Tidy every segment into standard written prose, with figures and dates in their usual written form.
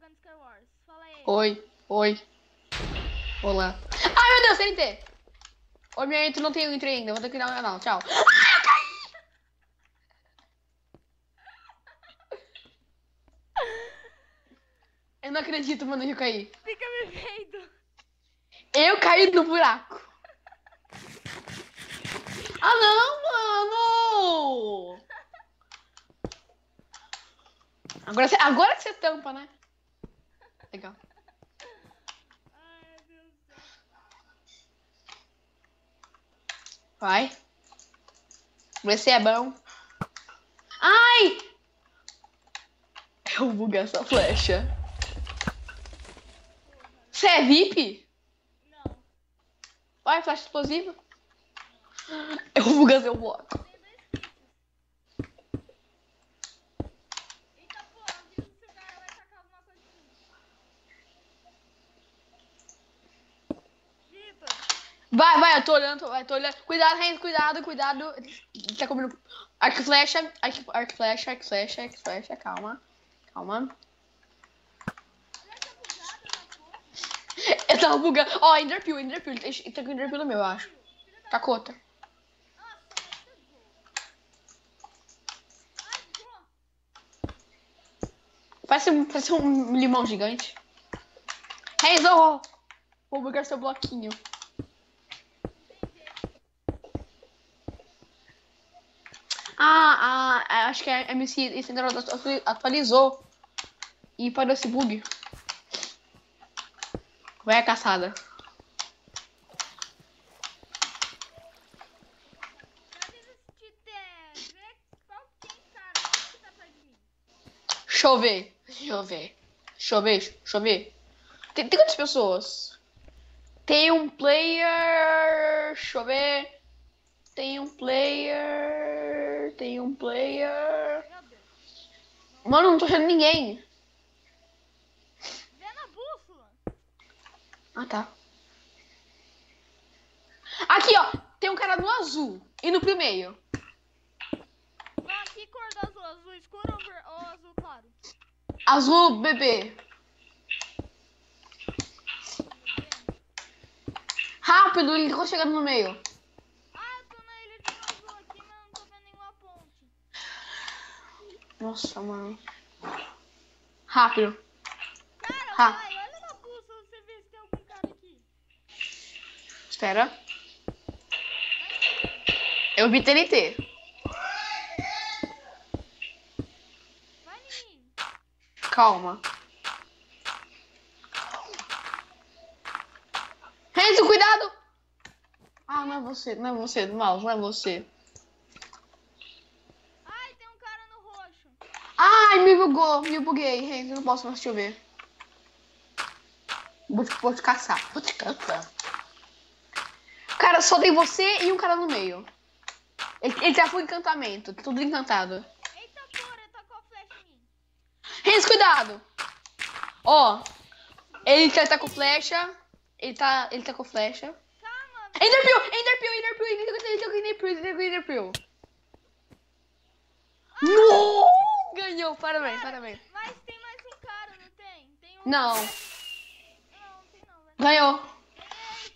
jogando Skywars. Fala aí. Oi, oi. Olá. Ai, meu Deus, TNT. Oi, minha intro não tem intro ainda. Vou ter que dar um canal. Tchau. Ai, eu caí. Eu não acredito, mano, que eu caí. Fica me vendo. Eu caí no buraco. Ah, não, mano. Agora que você tampa, né? Legal. Ai, meu Deus do céu. Vai. Você é bom. Ai! Eu buguei essa flecha. Porra, né? Você é VIP? Não. Vai, flecha explosiva. Eu buguei seu bloco. Tem 2 kits. Eita porra, avisa se o cara vai tacar alguma coisa em mim. Vitor. Vai, eu tô olhando, tô olhando. Cuidado, Renzo, cuidado. Ele tá comendo. Arco e flecha, calma. Flecha bugada da porra. Eu tava bugando. Ó, Enderpeel. Ele tá com Enderpeel no meu, eu acho. Filha da Tá com outra. Nossa, mas você zoou. Ai, bugou. Parece um limão gigante. Renzo, vou bugar seu bloquinho. Entendi. Acho que a MC esse atualizou. E parou esse bug. Vai a caçada. Cadê esse vê qual tem, cara? Quem que tá perto de mim? Chover. Tem quantas pessoas? Tem um player. Deixa eu ver. Tem um player. Meu Deus. Mano, não tô achando ninguém. Vê na bússola. Ah, tá. Aqui, ó. Tem um cara no azul. E no primeiro. Mas que cor do azul? Azul escuro ou azul claro? Azul bebê. Rápido, ele tá chegando no meio. Ah, eu tô na ilha de azul aqui, mas não tô vendo nenhuma ponte. Nossa, mano. Rápido. Cara, Ra vai, olha na bússola você vê se tem algum cara aqui. Espera. Vai em mim. Eu vi TNT. Vai em mim. Calma. Renzo, cuidado! Ah, não é você, mouse, não é você. Ai, tem um cara no roxo. Ai, me buguei, Renzo, não posso mais te ver. Vou te caçar. Cara, só tem você e um cara no meio. Ele já foi encantamento, tá tudo encantado. Eita porra, ele tacou a flecha em mim. Renzo, cuidado! Ó, ele tá com flecha. Ele tá com flecha. Calma. Enderpeel! No! Ganhou, parabéns. Mas tem mais um cara, não tem? Tem um. Não, Não tem não, velho. ganhou. Ganhei.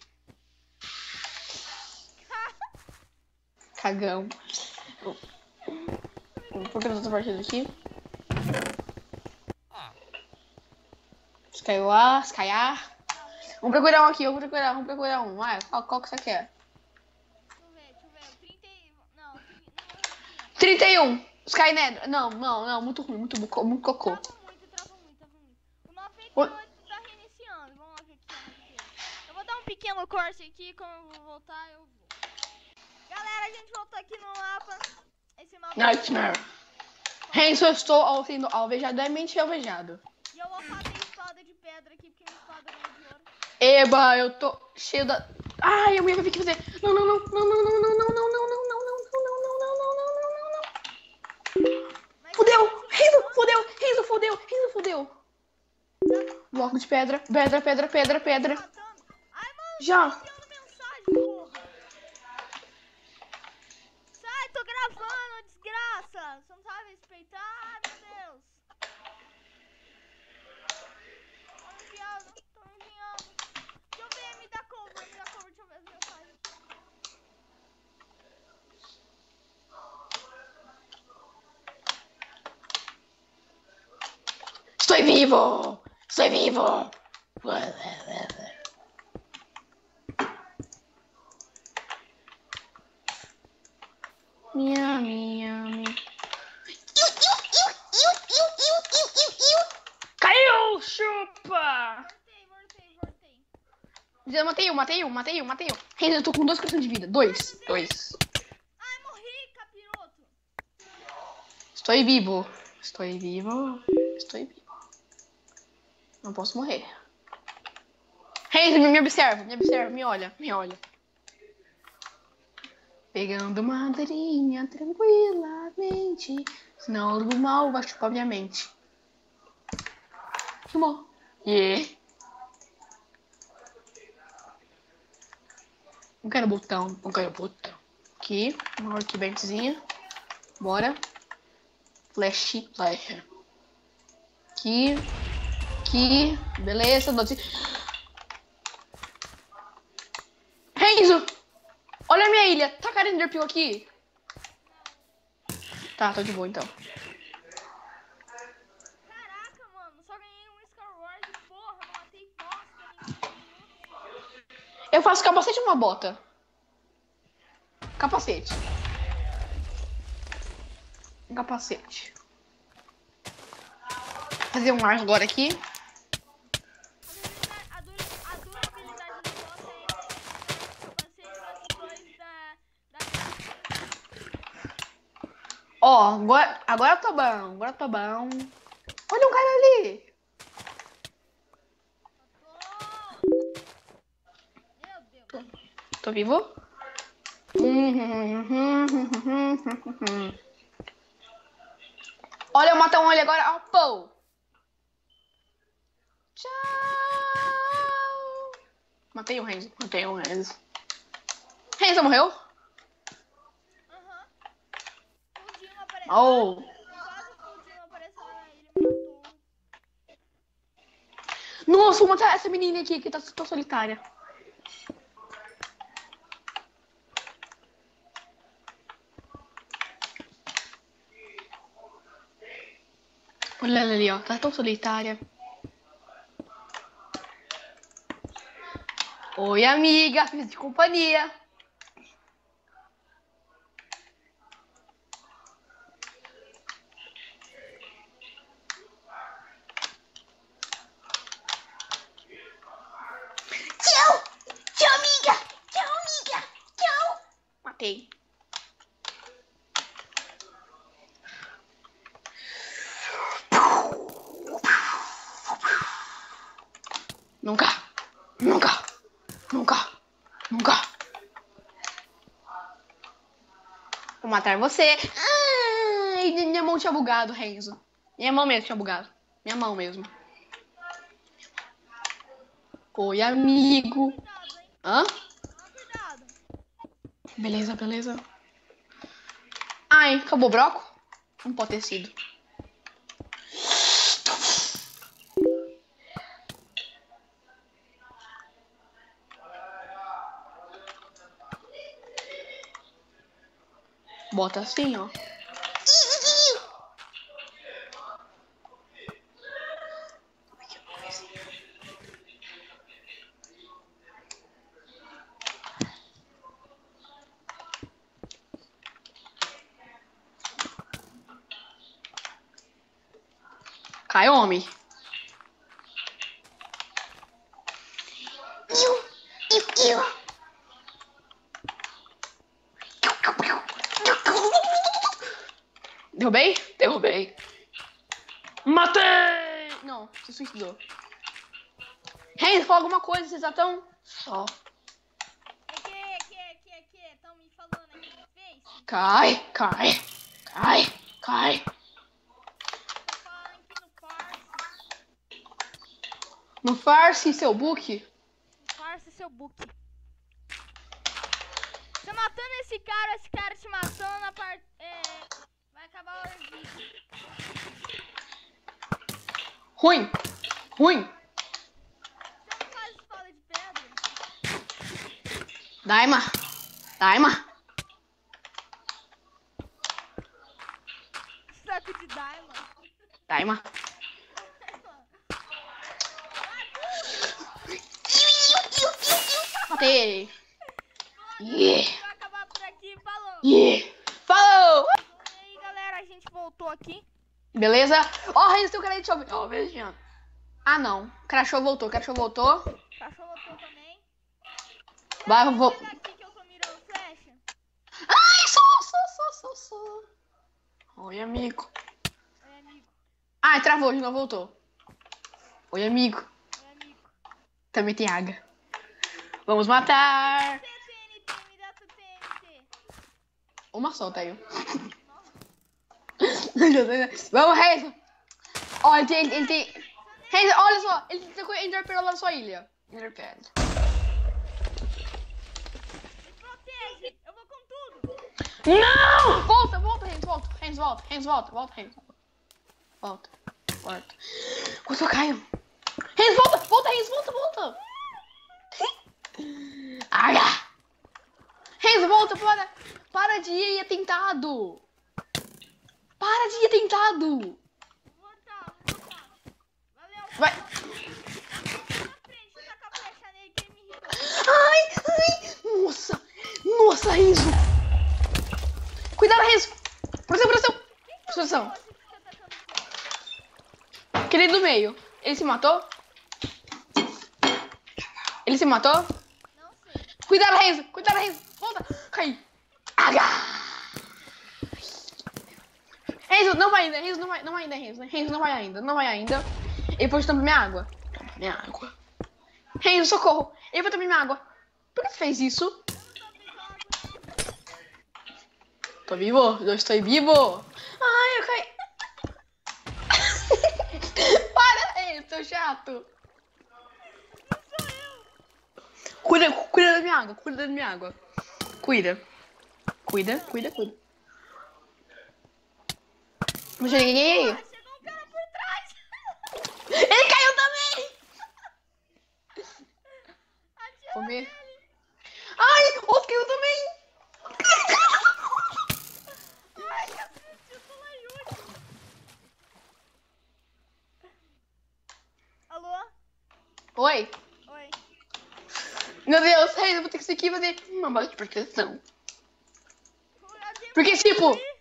Cagão. Vou pegar outra partida aqui. Skyar. Vamos procurar um aqui, vamos procurar um. Ah, qual que você quer? Deixa eu ver. 30 Não, não é 500. 31. Skynet. Não, muito ruim, muito cocô. Trava muito. O 98 tá reiniciando. Vamos lá ver aqui a nossa inteira. Eu vou dar um pequeno corte aqui, quando eu vou voltar, eu vou. Galera, a gente voltou aqui no mapa. Esse mapa Nightmare. Renzo, eu estou sendo alvejadamente alvejado. E eu vou fazer espada de pedra aqui, porque minha espada ganhou de ouro. Eba, eu tô cheio da... Ai, eu ia ter que fazer... Não. Fudeu! Renzo, fudeu! Bloco de pedra. Matando. Ai, mano, Já. tô enviando mensagem, porra. Sai, tô gravando, desgraça. Você não sabe respeitar? Ai, meu Deus. vivo! Estou vivo! Minha. Caiu! Chupa! Voltei. Já matei um. Reina, eu tô com 2% de vida. 2. Ai, morri, capiroto. Estou vivo. Não posso morrer. Reina, me observa, me olha. Pegando madeirinha tranquilamente. Senão o mal vai chupar minha mente. Tomou. Yeah. Não quero botão. Aqui, uma workbenchzinha. Bora. Flash. Aqui. Beleza. Renzo! Olha a minha ilha. Tá cara Enderpeel aqui? Tá, tô de boa então. Caraca, mano. Só ganhei um Skyward. Porra, não matei bosta nenhuma. Eu faço capacete ou uma bota? Capacete. Fazer um ar agora aqui. A durabilidade do boss é capacete mais 2 da Ó, agora eu tô bom. Olha um cara ali. Meu Deus. Tô vivo? Olha, eu mato um ali agora. Ó, pô. Tchau. Matei o Renzo. Renzo morreu? Aham. O Dino apareceu. Oh. Quase que o Dino apareceu na ilha e me matou. Nossa, vou matar essa menina aqui que tá solitária. Olha ela ali, ó. Tá tão solitária. Oi, amiga. Fiz de companhia. Tchau, amiga. Tchau. Matei. Nunca. Vou matar você. Ai, minha mão tinha bugado, Renzo. Minha mão mesmo tinha bugado. Minha mão mesmo. Oi, amigo. Cuidado, hein? Hã? Toma cuidado. Beleza. Ai, acabou o broco? Não pode ter sido. Bota assim, ó. Cai, homem. Derrubei. Matei! Não, se suicidou. Renzo, fala alguma coisa, vocês já estão? Só. Aqui. Estão me falando aqui no Face. Cai. Tô falando aqui no Farsi. No farce, seu book. Farsi, seu book. Você matando esse cara te matando, vai acabar o vídeo. Ruim. Você não faz espada de pedra? Daima. Saco de Daima. Daima. matei. Yeah. Vai acabar por aqui. Falou. Yeah. Falou! E aí, galera, a gente voltou aqui. Beleza? Ó, Reis, tem um cara aí, deixa eu ver. Ó, beijinho. Ah, não. Crashou, voltou. Crashou, voltou. Cachorro voltou também. Vai, eu vou... Olha aqui que eu tô mirando flecha. Ai, sou. Oi, amigo. Oi, amigo. Ai, travou, de novo, voltou. Oi, amigo. Oi, amigo. Também tem águia. Vamos matar. TNT, me dá tua TNT. Uma só, tá aí. Vamos, Reis. Ó, ele tem... Reis, olha só. Ele tem que Enderpearl lá na sua ilha. Enderpearl. Me protege. Eu vou com tudo. Não! Volta, Reis, volta. Reis, volta, Reis. Volta. Quanto eu caio? Reis, volta, Reis, volta. Aga! Reis, volta, para de ir atentado. Vou voltar. Valeu. Vai. Na frente, vou tacar a flecha nele que ele me irritou. Ai. Nossa, Renzo. Cuidado, Renzo. Proteção. Você fica atacando flecha. Aquele do meio. Ele se matou? Não sei. Cuidado, Renzo. Volta. Cai. Aga. Renzo, não vai ainda. Renzo, não vai ainda. Ele pode tomar minha água. Renzo, socorro. Ele vai tomar minha água. Por que você fez isso? Eu não tô aplicando água. Tô vivo? Eu estou vivo. Ai, eu caí. Para, Renzo, seu chato. Não sou eu. Cuida da minha água. Cuida. Não cheguei ninguém aí. Ah, chegou um cara por trás. Ele caiu também. Atira Comer. nele. Ai, outro caiu também. Ai, cacete, eu tô lá em último. Alô? Oi. Oi. Meu Deus, Reis, eu vou ter que seguir e fazer uma bala de proteção. Alguém Porque, pode tipo... subir?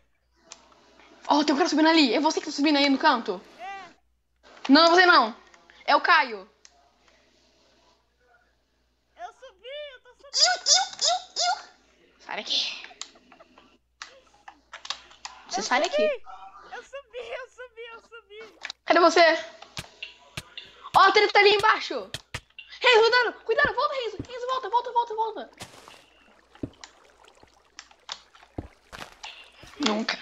Ó, tem um cara subindo ali. É você que tá subindo aí no canto? É. Não, você não. É o Caio. Eu tô subindo. Sai daqui. Você sai daqui. Eu subi. Cadê você? Ó, a treta tá ali embaixo. Reis, cuidado, volta, Reis. Reis, volta. Nunca.